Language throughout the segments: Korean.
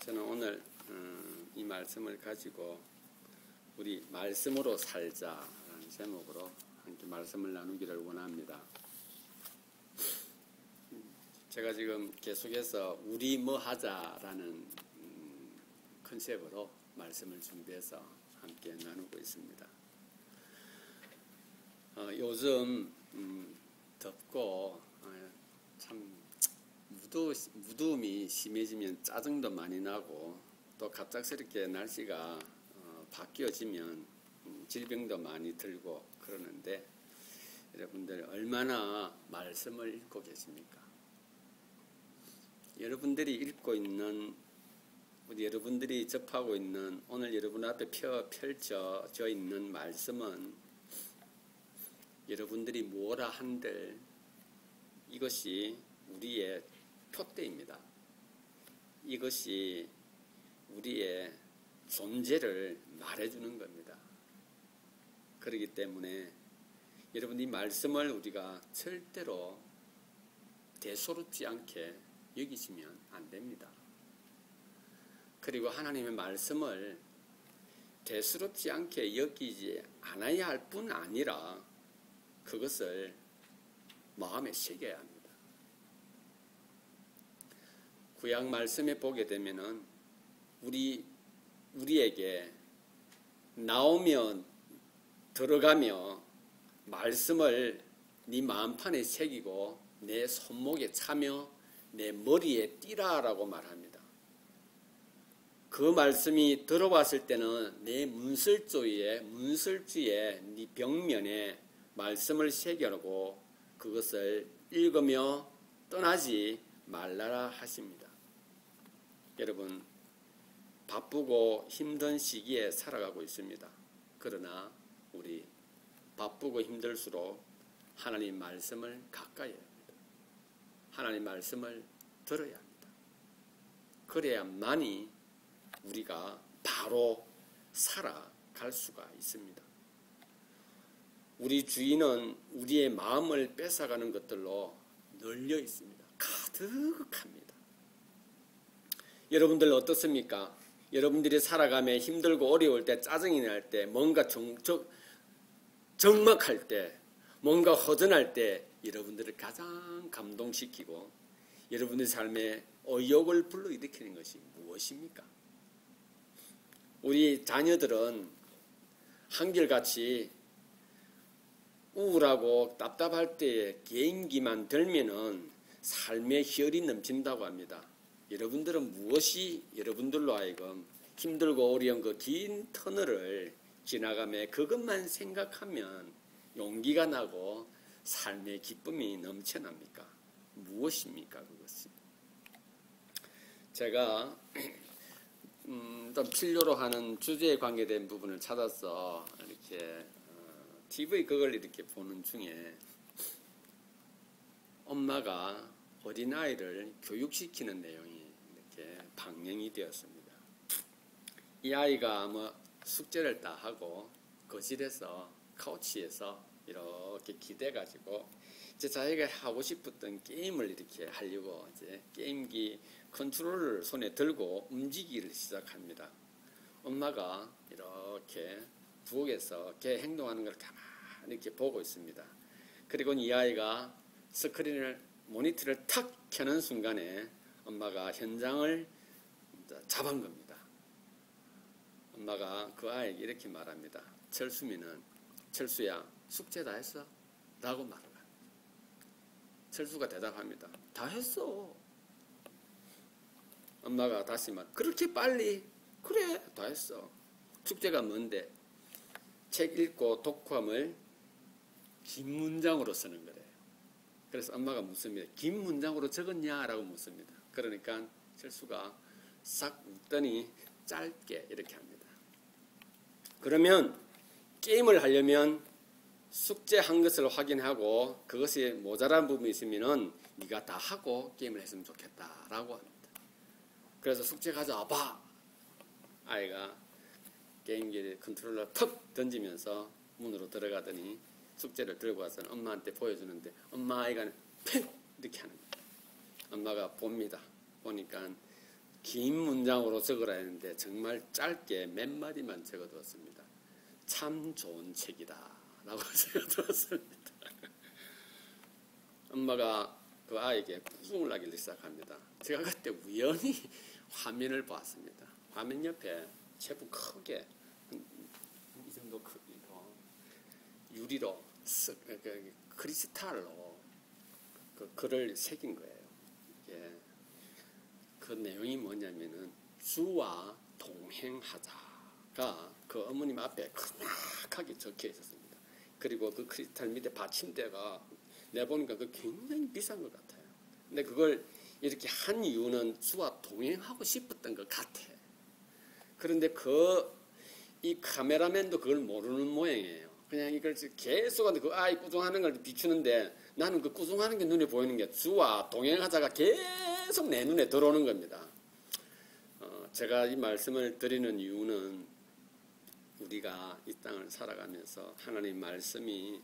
저는 오늘 이 말씀을 가지고 우리 말씀으로 살자라는 제목으로 함께 말씀을 나누기를 원합니다. 제가 지금 계속해서 우리 뭐 하자라는 컨셉으로 말씀을 준비해서 함께 나누고 있습니다. 요즘 덥고 참 무더움이 심해지면 짜증도 많이 나고 또 갑작스럽게 날씨가 바뀌어지면 질병도 많이 들고 그러는데 여러분들 얼마나 말씀을 읽고 계십니까? 여러분들이 읽고 있는 여러분들이 접하고 있는 오늘 여러분 앞에 펼쳐져 있는 말씀은 여러분들이 뭐라 한들 이것이 우리의 표대입니다. 이것이 우리의 존재를 말해주는 겁니다. 그렇기 때문에 여러분 이 말씀을 우리가 절대로 대수롭지 않게 여기시면 안 됩니다. 그리고 하나님의 말씀을 대수롭지 않게 여기지 않아야 할 뿐 아니라 그것을 마음에 새겨야 합니다. 구약 말씀에 보게 되면은 우리에게 나오며 들어가며 말씀을 네 마음판에 새기고 내 손목에 차며 내 머리에 띠라라고 말합니다. 그 말씀이 들어왔을 때는 내 문설주에 네 벽면에 말씀을 새겨놓고 그것을 읽으며 떠나지 말라라 하십니다. 여러분 바쁘고 힘든 시기에 살아가고 있습니다. 그러나 우리 바쁘고 힘들수록 하나님 말씀을 가까이 해야 합니다. 하나님 말씀을 들어야 합니다. 그래야만이 우리가 바로 살아갈 수가 있습니다. 우리 주인은 우리의 마음을 뺏어가는 것들로 널려 있습니다. 가득합니다. 여러분들 어떻습니까? 여러분들이 살아가며 힘들고 어려울 때 짜증이 날 때 뭔가 적막할 때 뭔가 허전할 때 여러분들을 가장 감동시키고 여러분의 삶에 의욕을 불러일으키는 것이 무엇입니까? 우리 자녀들은 한결같이 우울하고 답답할 때 개인기만 들면은 삶의 혈이 넘친다고 합니다. 여러분들은 무엇이 여러분들로 하여금 힘들고 어려운 그 긴 터널을 지나가며 그것만 생각하면 용기가 나고 삶의 기쁨이 넘쳐납니까? 무엇입니까? 그것이. 제가 좀 필요로 하는 주제에 관계된 부분을 찾아서 이렇게 TV 그걸 이렇게 보는 중에 엄마가 어린아이를 교육시키는 내용이 이렇게 방영이 되었습니다. 이 아이가 숙제를 다 하고 거실에서 카우치에서 이렇게 기대가지고 이제 자기가 하고 싶었던 게임을 이렇게 하려고 이제 게임기 컨트롤러를 손에 들고 움직이기를 시작합니다. 엄마가 이렇게 부엌에서 걔 행동하는 걸 가만히 이렇게 보고 있습니다. 그리고 이 아이가 모니터를 탁 켜는 순간에 엄마가 현장을 잡은 겁니다. 엄마가 그 아이에게 이렇게 말합니다. 철수야 숙제 다 했어? 라고 말을 합니다. 철수가 대답합니다. 다 했어. 엄마가 다시 그렇게 빨리? 그래 다 했어. 숙제가 뭔데? 책 읽고 독후감을 긴 문장으로 쓰는 거래요. 그래서 엄마가 묻습니다. 긴 문장으로 적었냐? 라고 묻습니다. 그러니까 철수가 싹 웃더니 짧게 이렇게 합니다. 그러면 게임을 하려면 숙제한 것을 확인하고 그것이 모자란 부분이 있으면 네가 다 하고 게임을 했으면 좋겠다라고 합니다. 그래서 숙제 가져와봐. 아이가 게임기 컨트롤러 턱 던지면서 문으로 들어가더니 숙제를 들고 와서 엄마한테 보여주는데 엄마 아이가 팽 이렇게 하는 거예요. 엄마가 봅니다. 보니까 긴 문장으로 적으라 했는데 정말 짧게 몇 마디만 적어두었습니다. 참 좋은 책이다 라고 적어두었습니다. 엄마가 그 아이에게 구승을 하기 시작합니다. 제가 그때 우연히 화면을 봤습니다. 화면 옆에 제법 크게 이 정도 크기로 유리로 크리스탈로 그 글을 새긴 거예요. 이게 그 내용이 뭐냐면은 주와 동행하자가 그 어머님 앞에 크게 적혀 있었습니다. 그리고 그 크리스탈 밑에 받침대가 내보니까 그 굉장히 비싼 것 같아요. 근데 그걸 이렇게 한 이유는 주와 동행하고 싶었던 것 같아. 그런데 이 카메라맨도 그걸 모르는 모양이에요. 그냥 이걸 계속 그 아이 꾸중하는 걸 비추는데 나는 그 꾸중하는 게 눈에 보이는 게 주와 동행하자가 계속 내 눈에 들어오는 겁니다. 제가 이 말씀을 드리는 이유는 우리가 이 땅을 살아가면서 하나님 말씀이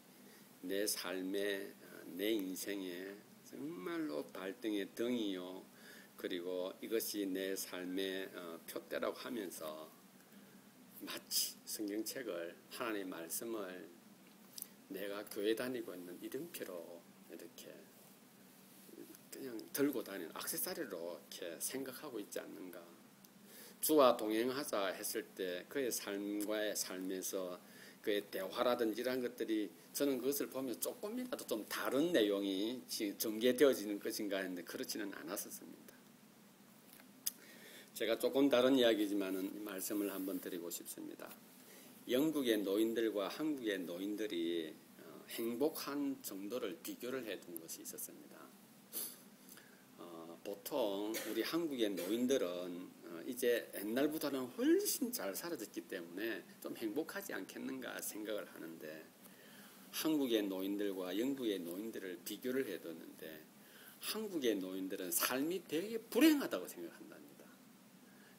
내 삶에 내 인생에 정말로 발등의 등이요 그리고 이것이 내 삶의 표대라고 하면서 마치 성경책을 하나님의 말씀을 내가 교회 다니고 있는 이름표로 이렇게 그냥 들고 다니는 액세서리로 이렇게 생각하고 있지 않는가. 주와 동행하자 했을 때 그의 삶과의 삶에서 그의 대화라든지 이런 것들이 저는 그것을 보면 조금이라도 좀 다른 내용이 전개되어지는 것인가 했는데 그렇지는 않았었습니다. 제가 조금 다른 이야기지만은 이 말씀을 한번 드리고 싶습니다. 영국의 노인들과 한국의 노인들이 행복한 정도를 비교를 해둔 것이 있었습니다. 보통 우리 한국의 노인들은 이제 옛날보다는 훨씬 잘 살아졌기 때문에 좀 행복하지 않겠는가 생각을 하는데 한국의 노인들과 영국의 노인들을 비교를 해뒀는데 한국의 노인들은 삶이 되게 불행하다고 생각한답니다.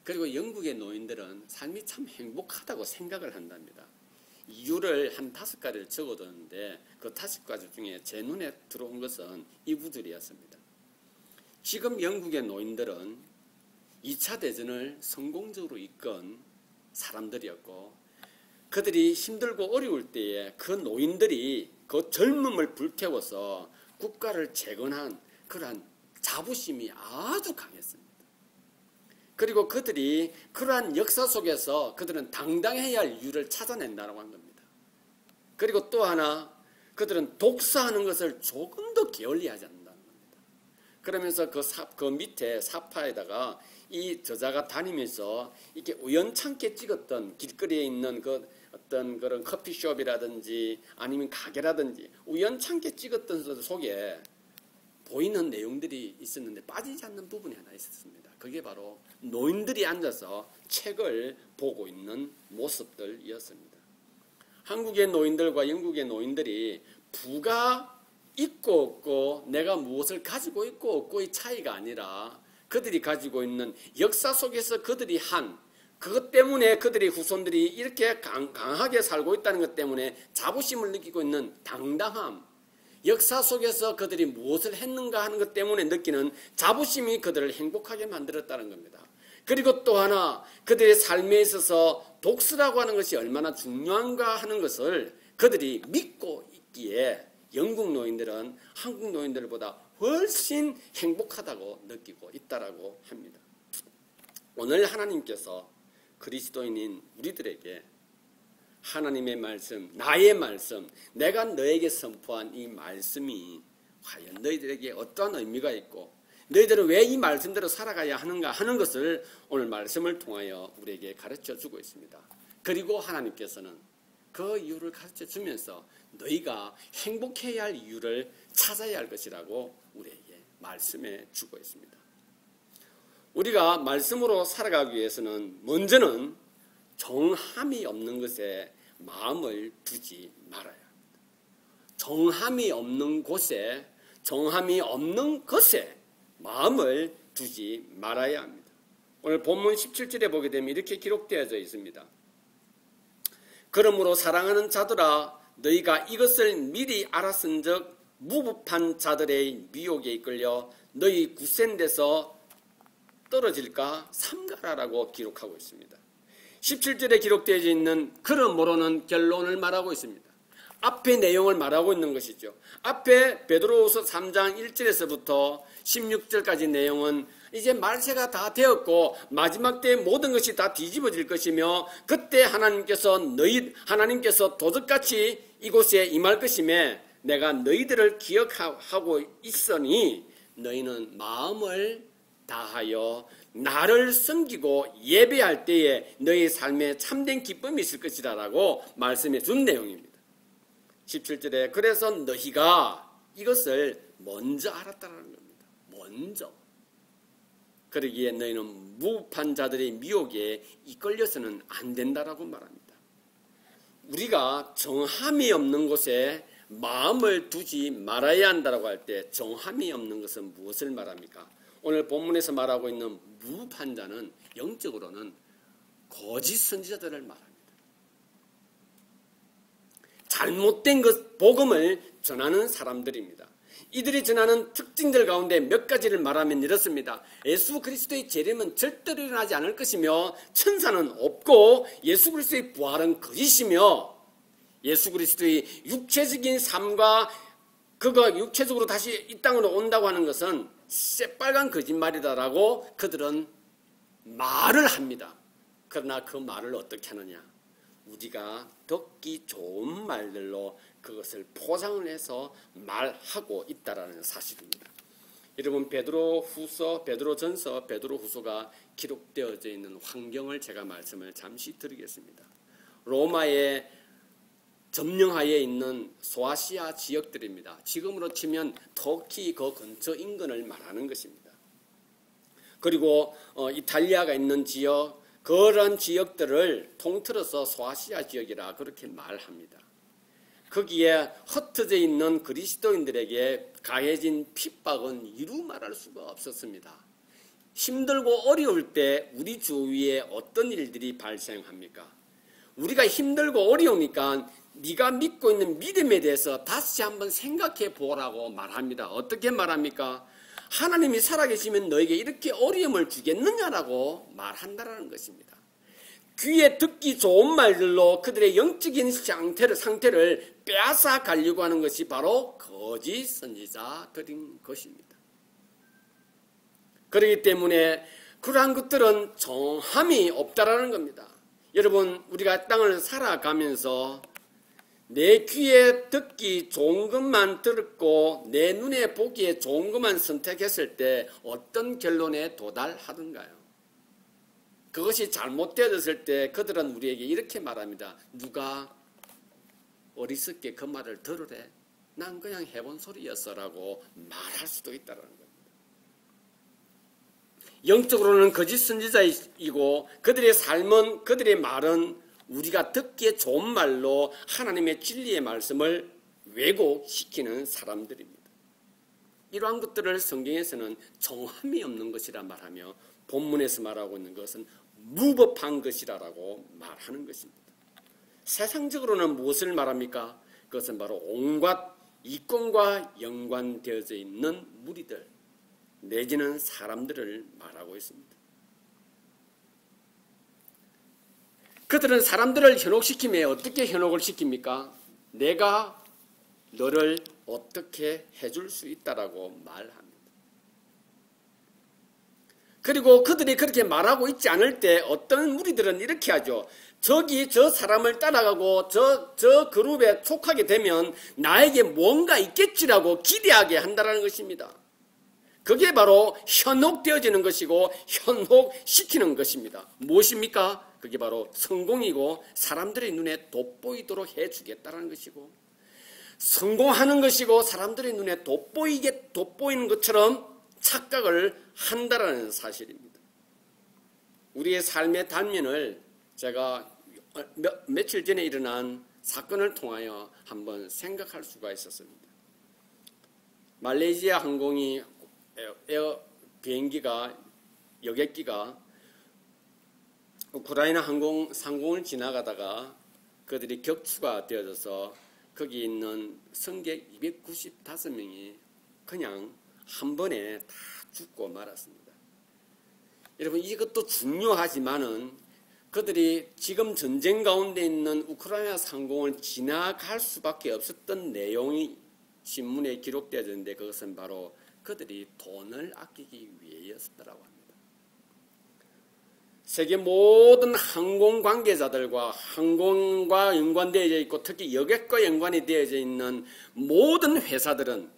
그리고 영국의 노인들은 삶이 참 행복하다고 생각을 한답니다. 이유를 한 5가지를 적어뒀는데 그 5가지 중에 제 눈에 들어온 것은 이부들이었습니다. 지금 영국의 노인들은 2차 대전을 성공적으로 이끈 사람들이었고 그들이 힘들고 어려울 때에 그 노인들이 그 젊음을 불태워서 국가를 재건한 그러한 자부심이 아주 강했습니다. 그리고 그들이 그러한 역사 속에서 그들은 당당해야 할 이유를 찾아낸다고 한 겁니다. 그리고 또 하나 그들은 독서하는 것을 조금 더 게을리하지 않는다는 겁니다. 그러면서 그 밑에 사파에다가 이 저자가 다니면서 이렇게 우연찮게 찍었던 길거리에 있는 그 어떤 그런 커피숍이라든지 아니면 가게라든지 우연찮게 찍었던 속에 보이는 내용들이 있었는데 빠지지 않는 부분이 하나 있었습니다. 그게 바로 노인들이 앉아서 책을 보고 있는 모습들이었습니다. 한국의 노인들과 영국의 노인들이 부가 있고 없고 내가 무엇을 가지고 있고 없고의 차이가 아니라 그들이 가지고 있는 역사 속에서 그들이 한 그것 때문에 그들의 후손들이 이렇게 강하게 살고 있다는 것 때문에 자부심을 느끼고 있는 당당함, 역사 속에서 그들이 무엇을 했는가 하는 것 때문에 느끼는 자부심이 그들을 행복하게 만들었다는 겁니다. 그리고 또 하나 그들의 삶에 있어서 독서라고 하는 것이 얼마나 중요한가 하는 것을 그들이 믿고 있기에 영국 노인들은 한국 노인들보다 훨씬 행복하다고 느끼고 있다라고 합니다. 오늘 하나님께서 그리스도인인 우리들에게 하나님의 말씀, 나의 말씀, 내가 너에게 선포한 이 말씀이 과연 너희들에게 어떠한 의미가 있고 너희들은 왜 이 말씀대로 살아가야 하는가 하는 것을 오늘 말씀을 통하여 우리에게 가르쳐 주고 있습니다. 그리고 하나님께서는 그 이유를 가르쳐 주면서 너희가 행복해야 할 이유를 찾아야 할 것이라고 우리에게 말씀해 주고 있습니다. 우리가 말씀으로 살아가기 위해서는 먼저는 정함이 없는 것에 마음을 두지 말아야 합니다. 정함이 없는 곳에, 정함이 없는 것에 마음을 두지 말아야 합니다. 오늘 본문 17절에 보게 되면 이렇게 기록되어져 있습니다. 그러므로 사랑하는 자들아 너희가 이것을 미리 알았은즉 무법한 자들의 미혹에 이끌려 너희 굳센 데서 떨어질까 삼가라라고 기록하고 있습니다. 17절에 기록되어 있는 그러므로는 결론을 말하고 있습니다. 앞의 내용을 말하고 있는 것이죠. 앞에 베드로후서 3장 1절에서부터 16절까지 내용은 이제 말세가 다 되었고 마지막 때에 모든 것이 다 뒤집어질 것이며 그때 하나님께서 도적같이 이곳에 임할 것임에 내가 너희들을 기억하고 있으니 너희는 마음을 다하여 나를 섬기고 예배할 때에 너희 삶에 참된 기쁨이 있을 것이다 라고 말씀해 준 내용입니다. 17절에 그래서 너희가 이것을 먼저 알았다는 겁니다. 먼저. 그러기에 너희는 무판 자들의 미혹에 이끌려서는 안 된다라고 말합니다. 우리가 정함이 없는 곳에 마음을 두지 말아야 한다고 할 때 정함이 없는 것은 무엇을 말합니까? 오늘 본문에서 말하고 있는 무판 자는 영적으로는 거짓 선지자들을 말합니다. 잘못된 것, 복음을 전하는 사람들입니다. 이들이 전하는 특징들 가운데 몇 가지를 말하면 이렇습니다. 예수 그리스도의 재림은 절대로 일어나지 않을 것이며 천사는 없고 예수 그리스도의 부활은 거짓이며 예수 그리스도의 육체적인 삶과 그가 육체적으로 다시 이 땅으로 온다고 하는 것은 새빨간 거짓말이다라고 그들은 말을 합니다. 그러나 그 말을 어떻게 하느냐? 우리가 듣기 좋은 말들로 그것을 포장을 해서 말하고 있다라는 사실입니다. 여러분 베드로후서, 베드로전서, 베드로후서가 기록되어져 있는 환경을 제가 말씀을 잠시 드리겠습니다. 로마의 점령하에 있는 소아시아 지역들입니다. 지금으로 치면 터키 그 근처 인근을 말하는 것입니다. 그리고 이탈리아가 있는 지역, 그런 지역들을 통틀어서 소아시아 지역이라 그렇게 말합니다. 거기에 흩어져 있는 그리스도인들에게 가해진 핍박은 이루 말할 수가 없었습니다. 힘들고 어려울 때 우리 주위에 어떤 일들이 발생합니까? 우리가 힘들고 어려우니까 네가 믿고 있는 믿음에 대해서 다시 한번 생각해 보라고 말합니다. 어떻게 말합니까? 하나님이 살아계시면 너에게 이렇게 어려움을 주겠느냐라고 말한다는 것입니다. 귀에 듣기 좋은 말들로 그들의 영적인 상태를 빼앗아 가려고 하는 것이 바로 거짓 선지자들인 것입니다. 그렇기 때문에 그러한 것들은 정함이 없다라는 겁니다. 여러분, 우리가 땅을 살아가면서 내 귀에 듣기 좋은 것만 들었고 내 눈에 보기에 좋은 것만 선택했을 때 어떤 결론에 도달하던가요? 그것이 잘못되어졌을 때 그들은 우리에게 이렇게 말합니다. 누가 어리석게 그 말을 들으래? 난 그냥 해본 소리였어라고 말할 수도 있다는 겁니다. 영적으로는 거짓 선지자이고 그들의 삶은, 그들의 말은 우리가 듣기에 좋은 말로 하나님의 진리의 말씀을 왜곡시키는 사람들입니다. 이러한 것들을 성경에서는 정함이 없는 것이라 말하며 본문에서 말하고 있는 것은 무법한 것이라고 말하는 것입니다. 세상적으로는 무엇을 말합니까? 그것은 바로 온갖 이권과 연관되어져 있는 무리들 내지는 사람들을 말하고 있습니다. 그들은 사람들을 현혹시키며 어떻게 현혹을 시킵니까? 내가 너를 어떻게 해줄 수 있다라고 말합니다. 그리고 그들이 그렇게 말하고 있지 않을 때 어떤 무리들은 이렇게 하죠. 저기 저 사람을 따라가고 저 그룹에 속하게 되면 나에게 뭔가 있겠지라고 기대하게 한다는 것입니다. 그게 바로 현혹되어지는 것이고 현혹시키는 것입니다. 무엇입니까? 그게 바로 성공이고 사람들의 눈에 돋보이도록 해주겠다는 것이고 성공하는 것이고 사람들의 눈에 돋보이는 것처럼 착각을 한다는 사실입니다. 우리의 삶의 단면을 제가 며칠 전에 일어난 사건을 통하여 한번 생각할 수가 있었습니다. 말레이시아 항공이 비행기가 여객기가 우크라이나 상공을 지나가다가 그들이 격추가 되어져서 거기 있는 승객 295명이 그냥 한 번에 다 죽고 말았습니다. 여러분 이것도 중요하지만은 그들이 지금 전쟁 가운데 있는 우크라이나 상공을 지나갈 수밖에 없었던 내용이 신문에 기록되어졌는데 그것은 바로 그들이 돈을 아끼기 위해였더라고 합니다. 세계 모든 항공 관계자들과 항공과 연관되어져 있고 특히 여객과 연관이 되어져 있는 모든 회사들은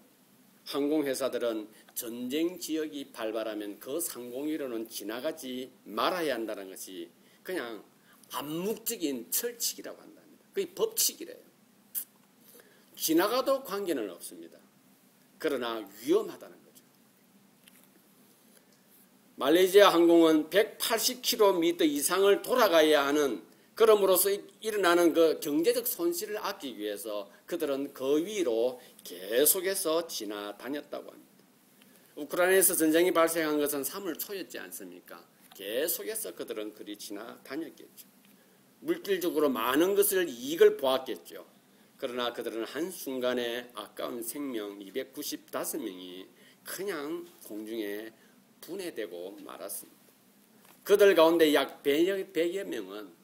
항공회사들은 전쟁 지역이 발발하면 그 상공위로는 지나가지 말아야 한다는 것이 그냥 암묵적인 철칙이라고 한답니다. 그게 법칙이래요. 지나가도 관계는 없습니다. 그러나 위험하다는 거죠. 말레이시아 항공은 180km 이상을 돌아가야 하는 그럼으로써 일어나는 그 경제적 손실을 아끼기 위해서 그들은 그 위로 계속해서 지나다녔다고 합니다. 우크라이나에서 전쟁이 발생한 것은 3월 초였지 않습니까? 계속해서 그들은 그리 지나다녔겠죠. 물질적으로 많은 것을 이익을 보았겠죠. 그러나 그들은 한순간에 아까운 생명 295명이 그냥 공중에 분해되고 말았습니다. 그들 가운데 약 100여 명은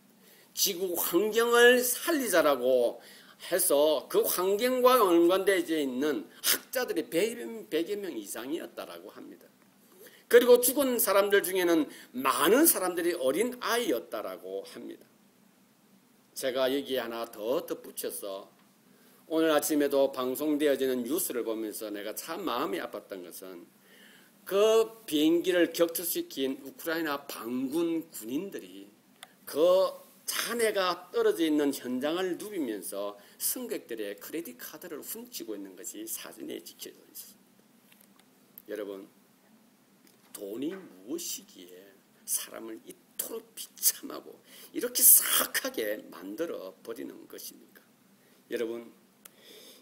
지구 환경을 살리자라고 해서 그 환경과 연관되어 있는 학자들이 100여 명 이상이었다라고 합니다. 그리고 죽은 사람들 중에는 많은 사람들이 어린 아이였다라고 합니다. 제가 여기에 하나 더 덧붙여서 오늘 아침에도 방송되어지는 뉴스를 보면서 내가 참 마음이 아팠던 것은 그 비행기를 격추시킨 우크라이나 반군 군인들이 그 잔해가 떨어져 있는 현장을 누비면서 승객들의 크레딧 카드를 훔치고 있는 것이 사진에 찍혀져 있습니다. 여러분, 돈이 무엇이기에 사람을 이토록 비참하고 이렇게 사악하게 만들어 버리는 것입니까? 여러분,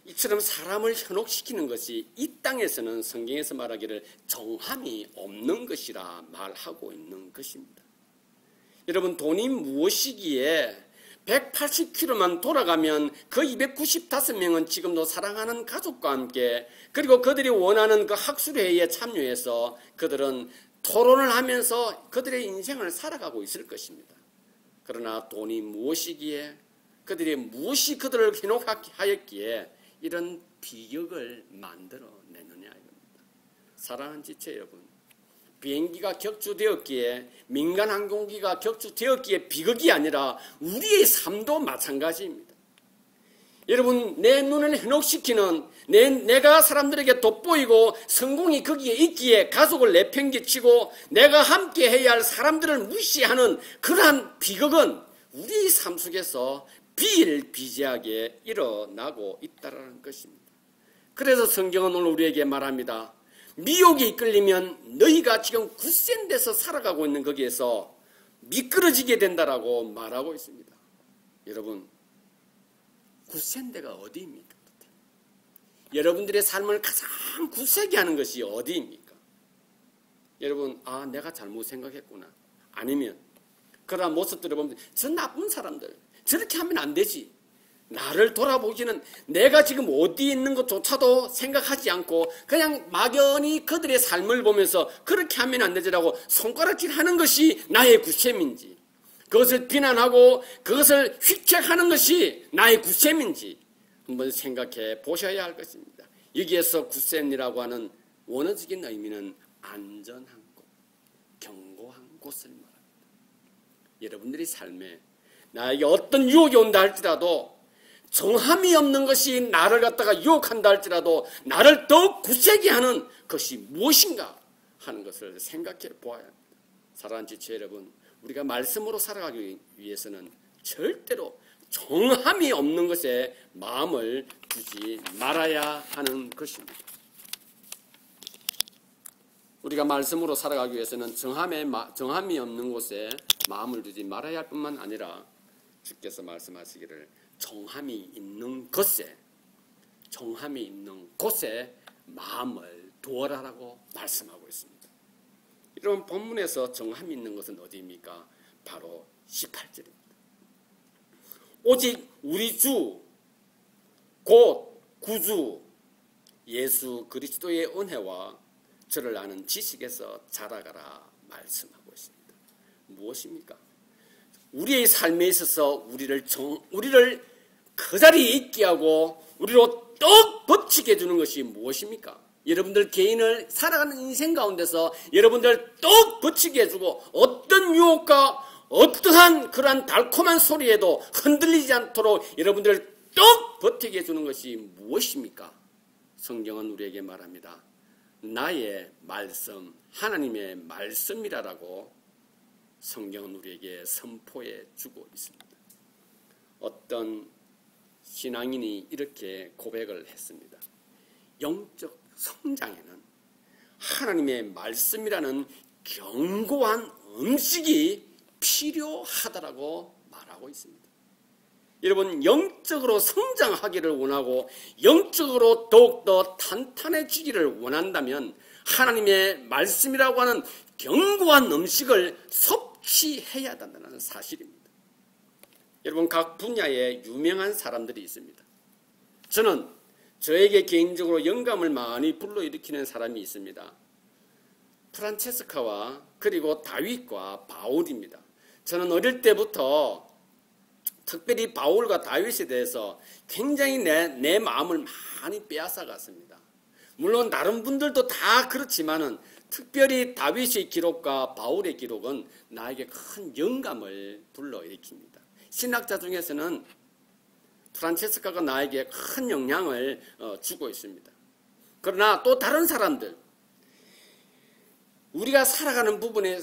이처럼 사람을 현혹시키는 것이 이 땅에서는 성경에서 말하기를 정함이 없는 것이라 말하고 있는 것입니다. 여러분, 돈이 무엇이기에 180km만 돌아가면 그 295명은 지금도 사랑하는 가족과 함께 그리고 그들이 원하는 그 학술회의에 참여해서 그들은 토론을 하면서 그들의 인생을 살아가고 있을 것입니다. 그러나 돈이 무엇이기에 그들이 무엇이 그들을 현혹하였기에 이런 비극을 만들어내느냐 이겁니다. 사랑하는 지체 여러분, 비행기가 격추되었기에 민간 항공기가 격추되었기에 비극이 아니라 우리의 삶도 마찬가지입니다. 여러분, 내 눈을 현혹시키는 내가 사람들에게 돋보이고 성공이 거기에 있기에 가족을 내팽개치고 내가 함께 해야 할 사람들을 무시하는 그러한 비극은 우리의 삶 속에서 비일비재하게 일어나고 있다는 것입니다. 그래서 성경은 오늘 우리에게 말합니다. 미혹에 이끌리면 너희가 지금 굳센 데서 살아가고 있는 거기에서 미끄러지게 된다라고 말하고 있습니다. 여러분, 굳센 데가 어디입니까? 여러분들의 삶을 가장 굳세게 하는 것이 어디입니까? 여러분, 내가 잘못 생각했구나. 아니면 그러한 모습들을 보면 저 나쁜 사람들 저렇게 하면 안 되지. 나를 돌아보기는 내가 지금 어디 있는 것조차도 생각하지 않고 그냥 막연히 그들의 삶을 보면서 그렇게 하면 안 되지라고 손가락질하는 것이 나의 굳셈인지 그것을 비난하고 그것을 휙책하는 것이 나의 굳셈인지 한번 생각해 보셔야 할 것입니다. 여기에서 굳셈이라고 하는 원어적인 의미는 안전한 곳, 견고한 곳을 말합니다. 여러분들의 삶에 나에게 어떤 유혹이 온다 할지라도 정함이 없는 것이 나를 갖다가 유혹한다 할지라도 나를 더욱 굳세게 하는 것이 무엇인가 하는 것을 생각해 보아야 합니다. 사랑하는 지체 여러분, 우리가 말씀으로 살아가기 위해서는 절대로 정함이 없는 것에 마음을 두지 말아야 하는 것입니다. 우리가 말씀으로 살아가기 위해서는 정함이 없는 곳에 마음을 두지 말아야 할 뿐만 아니라 주께서 말씀하시기를 정함이 있는 곳에 마음을 두어라라고 말씀하고 있습니다. 이런 본문에서 정함이 있는 것은 어디입니까? 바로 18절입니다. 오직 우리 주 곧 구주 예수 그리스도의 은혜와 저를 아는 지식에서 자라가라 말씀하고 있습니다. 무엇입니까? 우리의 삶에 있어서 우리를 그 자리에 있게 하고 우리로 떡 버티게 해주는 것이 무엇입니까? 여러분들 개인을 살아가는 인생 가운데서 여러분들 떡 버티게 해주고 어떤 유혹과 어떠한 그러한 달콤한 소리에도 흔들리지 않도록 여러분들을 떡 버티게 해주는 것이 무엇입니까? 성경은 우리에게 말합니다. 나의 말씀, 하나님의 말씀이라고 성경은 우리에게 선포해 주고 있습니다. 어떤 신앙인이 이렇게 고백을 했습니다. 영적 성장에는 하나님의 말씀이라는 견고한 음식이 필요하다라고 말하고 있습니다. 여러분, 영적으로 성장하기를 원하고 영적으로 더욱더 탄탄해지기를 원한다면 하나님의 말씀이라고 하는 견고한 음식을 섭취해야 한다는 사실입니다. 여러분, 각 분야에 유명한 사람들이 있습니다. 저는 저에게 개인적으로 영감을 많이 불러일으키는 사람이 있습니다. 프란체스카와 그리고 다윗과 바울입니다. 저는 어릴 때부터 특별히 바울과 다윗에 대해서 굉장히 내 마음을 많이 빼앗아갔습니다. 물론 다른 분들도 다 그렇지만은 특별히 다윗의 기록과 바울의 기록은 나에게 큰 영감을 불러일으킵니다. 신학자 중에서는 프란체스카가 나에게 큰 영향을 주고 있습니다. 그러나 또 다른 사람들, 우리가 살아가는 부분에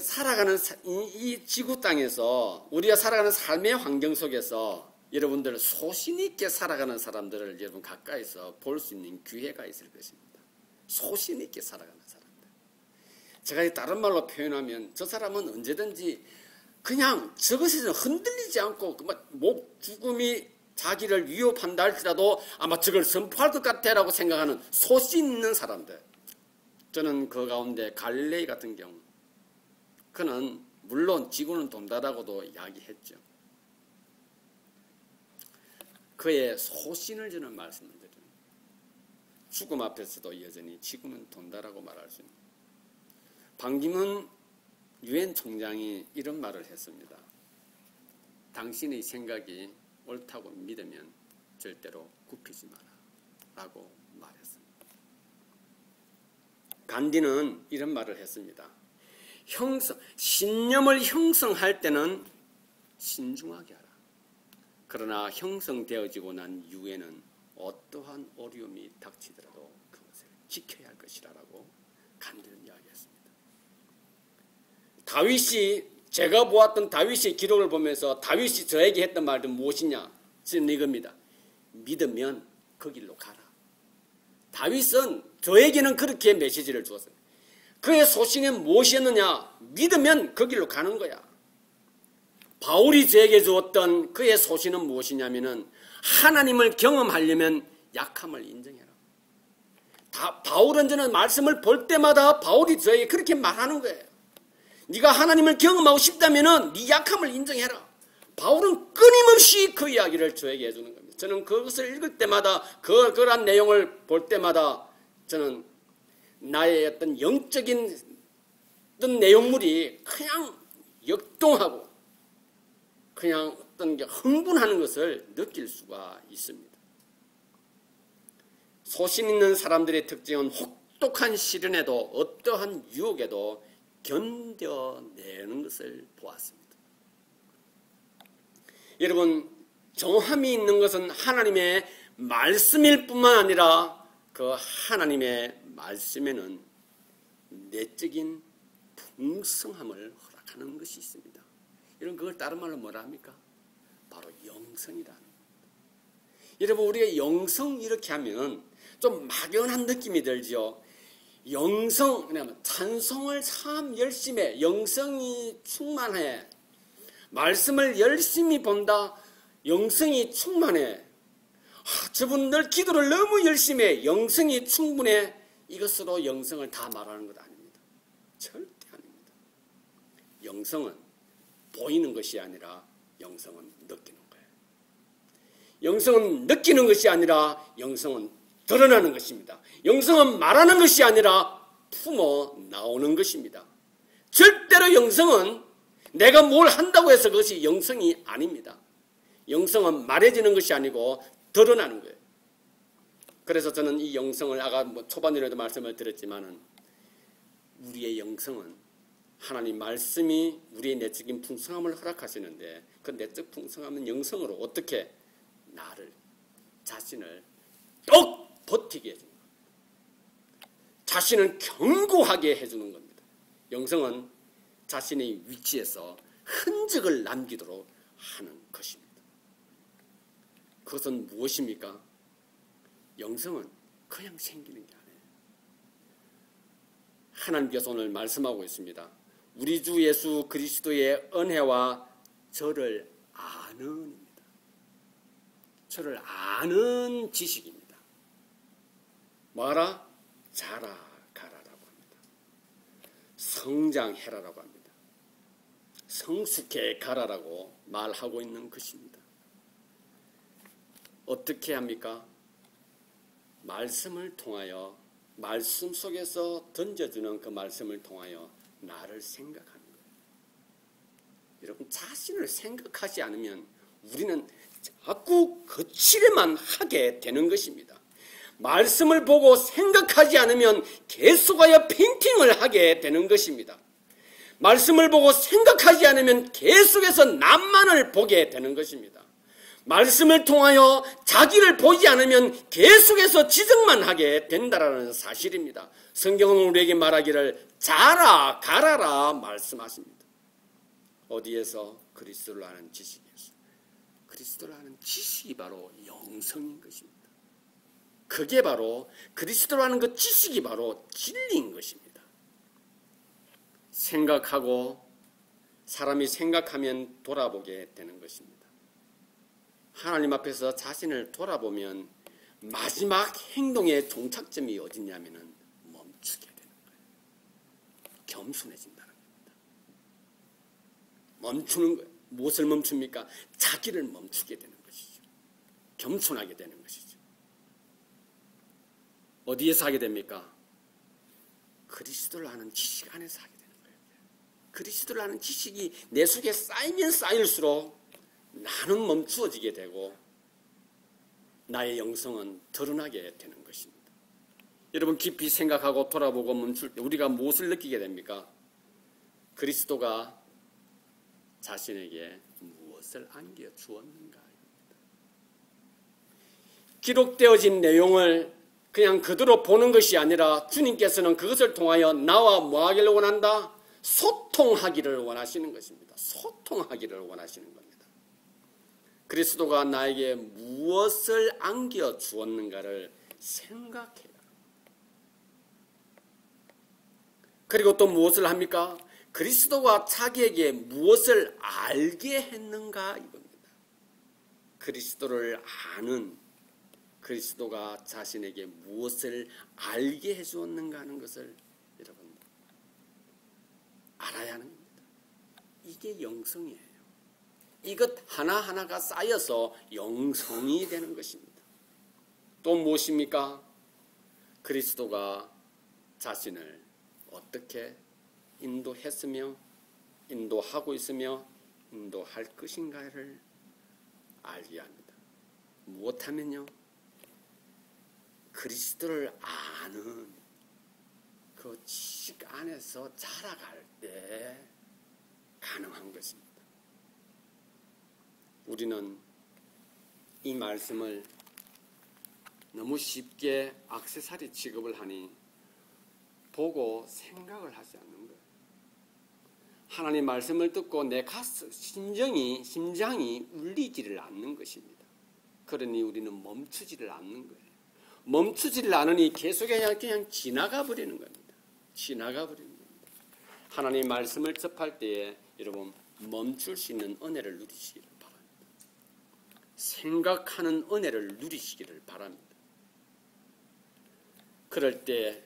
이 지구 땅에서 우리가 살아가는 삶의 환경 속에서 여러분들 소신 있게 살아가는 사람들을 여러분 가까이서 볼 수 있는 기회가 있을 것입니다. 소신 있게 살아가는 사람들. 제가 다른 말로 표현하면 저 사람은 언제든지 그냥 저것에서 흔들리지 않고 목 죽음이 자기를 위협한다 할지라도 아마 저걸 선포할 것 같아라고 생각하는 소신 있는 사람들. 저는 그 가운데 갈릴레이 같은 경우 그는 물론 지구는 돈다라고도 이야기했죠. 그의 소신을 저는 말씀을 드립니다. 죽음 앞에서도 여전히 지구는 돈다라고 말할 수 있는. 반기문 유엔 총장이 이런 말을 했습니다. 당신의 생각이 옳다고 믿으면 절대로 굽히지 마라 라고 말했습니다. 간디는 이런 말을 했습니다. 신념을 형성할 때는 신중하게 하라. 그러나 형성되어지고 난 이후에는 어떠한 어려움이 닥치더라도 그것을 지켜야 할 것이라고 간디는 이야기했습니다. 다윗이 제가 보았던 다윗의 기록을 보면서 다윗이 저에게 했던 말은 무엇이냐? 저는 이겁니다. 믿으면 그 길로 가라. 다윗은 저에게는 그렇게 메시지를 주었어요. 그의 소신은 무엇이었느냐? 믿으면 그 길로 가는 거야. 바울이 저에게 주었던 그의 소신은 무엇이냐면은 하나님을 경험하려면 약함을 인정해라. 바울은 저는 말씀을 볼 때마다 바울이 저에게 그렇게 말하는 거예요. 네가 하나님을 경험하고 싶다면은 네 약함을 인정해라. 바울은 끊임없이 그 이야기를 저에게 해주는 겁니다. 저는 그것을 읽을 때마다 그러한 내용을 볼 때마다 저는 나의 어떤 영적인 어떤 내용물이 그냥 역동하고 그냥 어떤 게 흥분하는 것을 느낄 수가 있습니다. 소신 있는 사람들의 특징은 혹독한 시련에도 어떠한 유혹에도 견뎌내는 것을 보았습니다. 여러분, 정함이 있는 것은 하나님의 말씀일 뿐만 아니라 그 하나님의 말씀에는 내적인 풍성함을 허락하는 것이 있습니다. 여러분, 그걸 다른 말로 뭐라 합니까? 바로 영성이라는 겁니다. 여러분, 우리가 영성 이렇게 하면 좀 막연한 느낌이 들죠. 영성, 왜냐하면 찬송을 참 열심히 해. 영성이 충만해. 말씀을 열심히 본다. 영성이 충만해. 저분들 기도를 너무 열심히 해. 영성이 충분해. 이것으로 영성을 다 말하는 것 아닙니다. 절대 아닙니다. 영성은 보이는 것이 아니라 영성은 느끼는 거예요. 영성은 느끼는 것이 아니라 영성은 드러나는 것입니다. 영성은 말하는 것이 아니라 품어 나오는 것입니다. 절대로 영성은 내가 뭘 한다고 해서 그것이 영성이 아닙니다. 영성은 말해지는 것이 아니고 드러나는 거예요. 그래서 저는 이 영성을 아까 초반에도 말씀을 드렸지만은 우리의 영성은 하나님 말씀이 우리의 내적인 풍성함을 허락하시는데 그 내적 풍성함은 영성으로 어떻게 나를 자신을 똑 버티게 해주는 겁니다. 자신을 견고하게 해주는 겁니다. 영성은 자신의 위치에서 흔적을 남기도록 하는 것입니다. 그것은 무엇입니까? 영성은 그냥 생기는 게 아니에요. 하나님께서 오늘 말씀하고 있습니다. 우리 주 예수 그리스도의 은혜와 저를 아는입니다. 저를 아는 지식입니다. 뭐라? 자라가라라고 합니다. 성장해라라고 합니다. 성숙해 가라라고 말하고 있는 것입니다. 어떻게 합니까? 말씀을 통하여 말씀 속에서 던져주는 그 말씀을 통하여 나를 생각하는 거예요. 여러분 자신을 생각하지 않으면 우리는 자꾸 거칠에만 하게 되는 것입니다. 말씀을 보고 생각하지 않으면 계속하여 페인팅을 하게 되는 것입니다. 말씀을 보고 생각하지 않으면 계속해서 남만을 보게 되는 것입니다. 말씀을 통하여 자기를 보지 않으면 계속해서 지적만 하게 된다라는 사실입니다. 성경은 우리에게 말하기를 자라 가라라 말씀하십니다. 어디에서? 그리스도를 아는 지식에서. 그리스도를 아는 지식이 바로 영성인 것입니다. 그게 바로 그리스도를 아는 그 지식이 바로 진리인 것입니다. 생각하고 사람이 생각하면 돌아보게 되는 것입니다. 하나님 앞에서 자신을 돌아보면 마지막 행동의 종착점이 어디냐면은 멈추게 되는 거예요. 겸손해진다는 겁니다. 멈추는 거예요. 무엇을 멈춥니까? 자기를 멈추게 되는 것이죠. 겸손하게 되는 것이죠. 어디에서 하게 됩니까? 그리스도를 아는 지식 안에서 하게 되는 거예요. 그리스도를 아는 지식이 내 속에 쌓이면 쌓일수록 나는 멈추어지게 되고 나의 영성은 드러나게 되는 것입니다. 여러분 깊이 생각하고 돌아보고 멈출 때 우리가 무엇을 느끼게 됩니까? 그리스도가 자신에게 무엇을 안겨주었는가. 기록되어진 내용을 그냥 그대로 보는 것이 아니라 주님께서는 그것을 통하여 나와 뭐 하기를 원한다? 소통하기를 원하시는 것입니다. 소통하기를 원하시는 겁니다. 그리스도가 나에게 무엇을 안겨주었는가를 생각해요. 그리고 또 무엇을 합니까? 그리스도가 자기에게 무엇을 알게 했는가 이겁니다. 그리스도를 아는 그리스도가 자신에게 무엇을 알게 해주었는가 하는 것을 여러분 알아야 하는 겁니다. 이게 영성이에요. 이것 하나하나가 쌓여서 영성이 되는 것입니다. 또 무엇입니까? 그리스도가 자신을 어떻게 인도했으며 인도하고 있으며 인도할 것인가를 알게 합니다. 무엇하면요? 그리스도를 아는 그 지식 안에서 자라갈 때 가능한 것입니다. 우리는 이 말씀을 너무 쉽게 액세서리 취급을 하니 보고 생각을 하지 않는 거예요. 하나님 말씀을 듣고 내 가슴, 심장이 울리지를 않는 것입니다. 그러니 우리는 멈추지를 않는 거예요. 멈추지를 않으니 계속해서 그냥 지나가 버리는 겁니다. 지나가 버리는 겁니다. 하나님 말씀을 접할 때에 여러분 멈출 수 있는 은혜를 누리시기를 바랍니다. 생각하는 은혜를 누리시기를 바랍니다. 그럴 때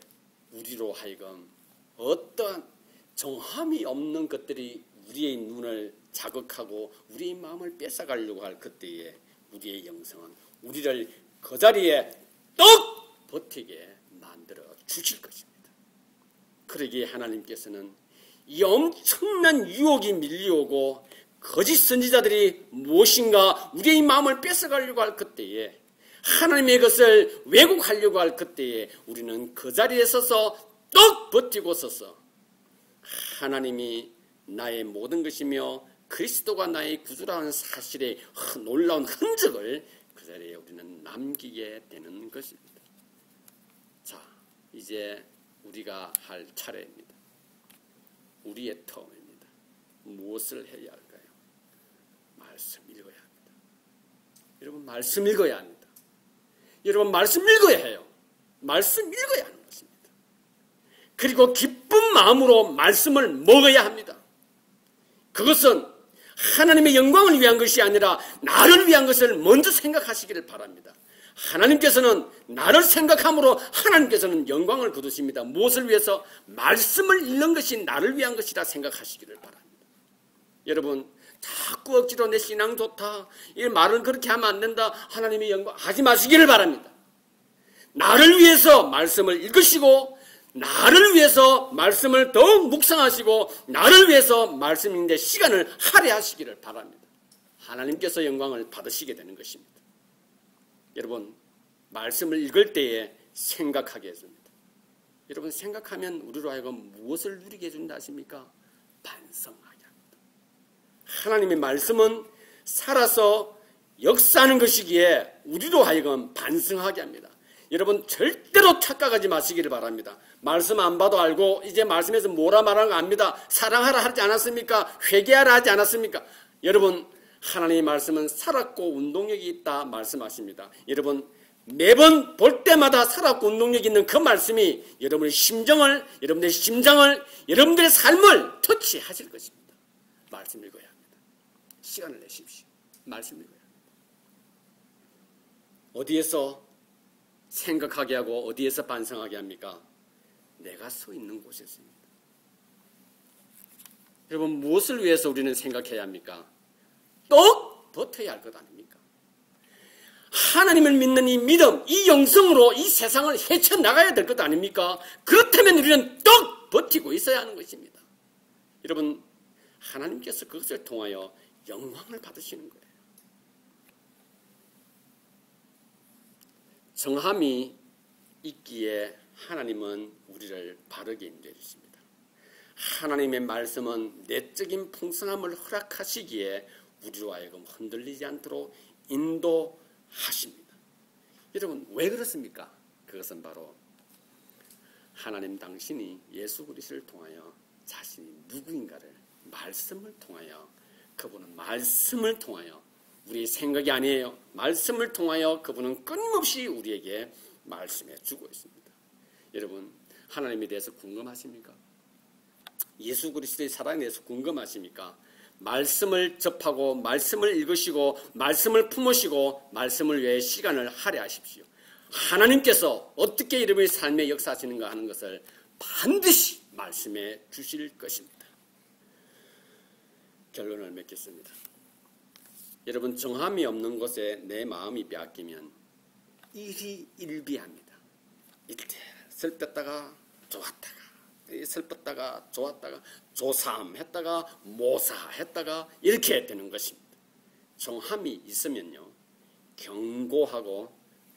우리로 하여금 어떠한 정함이 없는 것들이 우리의 눈을 자극하고 우리의 마음을 뺏어가려고 할 그때에 우리의 영성은 우리를 그 자리에 떡 버티게 만들어 주실 것입니다. 그러기에 하나님께서는 이 엄청난 유혹이 밀려오고 거짓 선지자들이 무엇인가 우리의 마음을 뺏어가려고 할 그때에, 하나님의 것을 왜곡하려고 할 그때에 우리는 그 자리에 서서 떡 버티고 서서 하나님이 나의 모든 것이며 그리스도가 나의 구주라는 사실의 놀라운 흔적을 그 자리에 우리는 남기게 되는 것입니다. 자, 이제 우리가 할 차례입니다. 우리의 턴입니다. 무엇을 해야 할까요? 말씀 읽어야 합니다. 여러분, 말씀 읽어야 합니다. 여러분, 말씀 읽어야 해요. 말씀 읽어야 하는 것입니다. 그리고 기쁜 마음으로 말씀을 먹어야 합니다. 그것은 하나님의 영광을 위한 것이 아니라 나를 위한 것을 먼저 생각하시기를 바랍니다. 하나님께서는 나를 생각함으로 하나님께서는 영광을 거두십니다. 무엇을 위해서? 말씀을 읽는 것이 나를 위한 것이라 생각하시기를 바랍니다. 여러분, 자꾸 억지로 내 신앙 좋다, 이 말은 그렇게 하면 안 된다, 하나님의 영광 하지 마시기를 바랍니다. 나를 위해서 말씀을 읽으시고 나를 위해서 말씀을 더욱 묵상하시고 나를 위해서 말씀 읽는 데 시간을 할애하시기를 바랍니다. 하나님께서 영광을 받으시게 되는 것입니다. 여러분, 말씀을 읽을 때에 생각하게 해줍니다. 여러분, 생각하면 우리로 하여금 무엇을 누리게 해준다 하십니까? 반성하게 합니다. 하나님의 말씀은 살아서 역사하는 것이기에 우리로 하여금 반성하게 합니다. 여러분, 절대로 착각하지 마시기를 바랍니다. 말씀 안 봐도 알고 이제 말씀에서 뭐라 말하는 거 압니다. 사랑하라 하지 않았습니까? 회개하라 하지 않았습니까? 여러분, 하나님의 말씀은 살았고 운동력이 있다 말씀하십니다. 여러분, 매번 볼 때마다 살았고 운동력이 있는 그 말씀이 여러분의 심정을, 여러분의 심장을, 여러분들의 삶을 터치하실 것입니다. 말씀 읽어야 합니다. 시간을 내십시오. 말씀 읽어야 합니다. 어디에서 생각하게 하고 어디에서 반성하게 합니까? 내가 서 있는 곳에서입니다. 여러분, 무엇을 위해서 우리는 생각해야 합니까? 떡 버텨야 할 것 아닙니까? 하나님을 믿는 이 믿음, 이 영성으로 이 세상을 헤쳐나가야 될 것 아닙니까? 그렇다면 우리는 떡 버티고 있어야 하는 것입니다. 여러분, 하나님께서 그것을 통하여 영광을 받으시는 거예요. 정함이 있기에 하나님은 우리를 바르게 인도해 주십니다. 하나님의 말씀은 내적인 풍성함을 허락하시기에 우리로 하여금 흔들리지 않도록 인도하십니다. 여러분, 왜 그렇습니까? 그것은 바로 하나님 당신이 예수 그리스도를 통하여 자신이 누구인가를 말씀을 통하여, 그분은 말씀을 통하여, 우리의 생각이 아니에요. 말씀을 통하여 그분은 끊임없이 우리에게 말씀해 주고 있습니다. 여러분, 하나님에 대해서 궁금하십니까? 예수 그리스도의 사랑에 대해서 궁금하십니까? 말씀을 접하고 말씀을 읽으시고 말씀을 품으시고 말씀을 위해 시간을 할애하십시오. 하나님께서 어떻게 여러분의 삶에 역사하시는가 하는 것을 반드시 말씀해 주실 것입니다. 결론을 맺겠습니다. 여러분, 정함이 없는 곳에 내 마음이 빼앗기면 일희일비합니다. 이때 슬펐다가 좋았다가, 슬펐다가 좋았다가, 조삼했다가 모사했다가 이렇게 되는 것입니다. 정함이 있으면요, 견고하고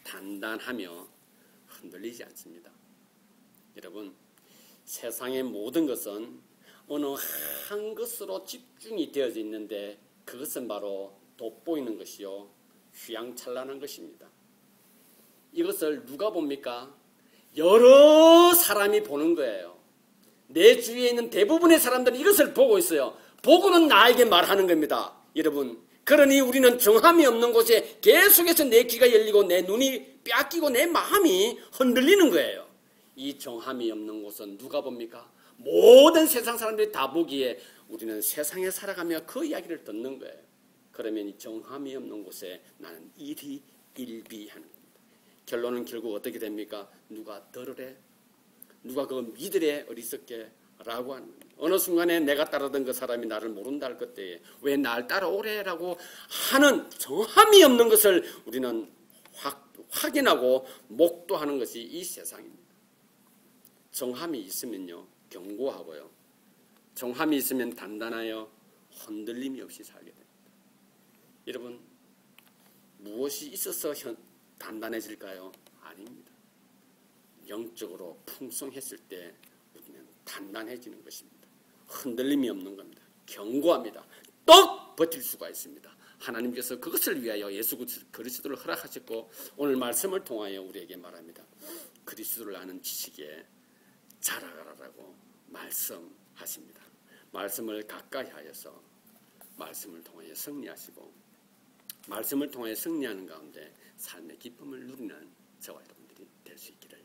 단단하며 흔들리지 않습니다. 여러분, 세상의 모든 것은 어느 한 것으로 집중이 되어져 있는데 그것은 바로 돋보이는 것이요, 휘황찬란한 것입니다. 이것을 누가 봅니까? 여러 사람이 보는 거예요. 내 주위에 있는 대부분의 사람들은 이것을 보고 있어요. 보고는 나에게 말하는 겁니다. 여러분, 그러니 우리는 정함이 없는 곳에 계속해서 내 귀가 열리고 내 눈이 뺏기고 내 마음이 흔들리는 거예요. 이 정함이 없는 곳은 누가 봅니까? 모든 세상 사람들이 다 보기에 우리는 세상에 살아가며 그 이야기를 듣는 거예요. 그러면 이 정함이 없는 곳에 나는 일희일비하는 겁니다. 결론은 결국 어떻게 됩니까? 누가 들으래? 누가 그거 믿으래? 어리석게? 라고 하는 겁니다. 어느 순간에 내가 따르던 그 사람이 나를 모른다 할 그때에 왜 날 따라오래? 라고 하는 정함이 없는 것을 우리는 확인하고 목도하는 것이 이 세상입니다. 정함이 있으면요, 견고하고요, 종함이 있으면 단단하여 흔들림이 없이 살게 됩니다. 여러분, 무엇이 있어서 단단해질까요? 아닙니다. 영적으로 풍성했을 때 우리는 단단해지는 것입니다. 흔들림이 없는 겁니다. 견고합니다. 떡 버틸 수가 있습니다. 하나님께서 그것을 위하여 예수 그리스도를 허락하셨고 오늘 말씀을 통하여 우리에게 말합니다. 그리스도를 아는 지식에 자라가라라고 말씀하십니다. 말씀을 가까이 하여서 말씀을 통하여 승리하시고 말씀을 통하여 승리하는 가운데 삶의 기쁨을 누리는 저와 여러분들이 될 수 있기를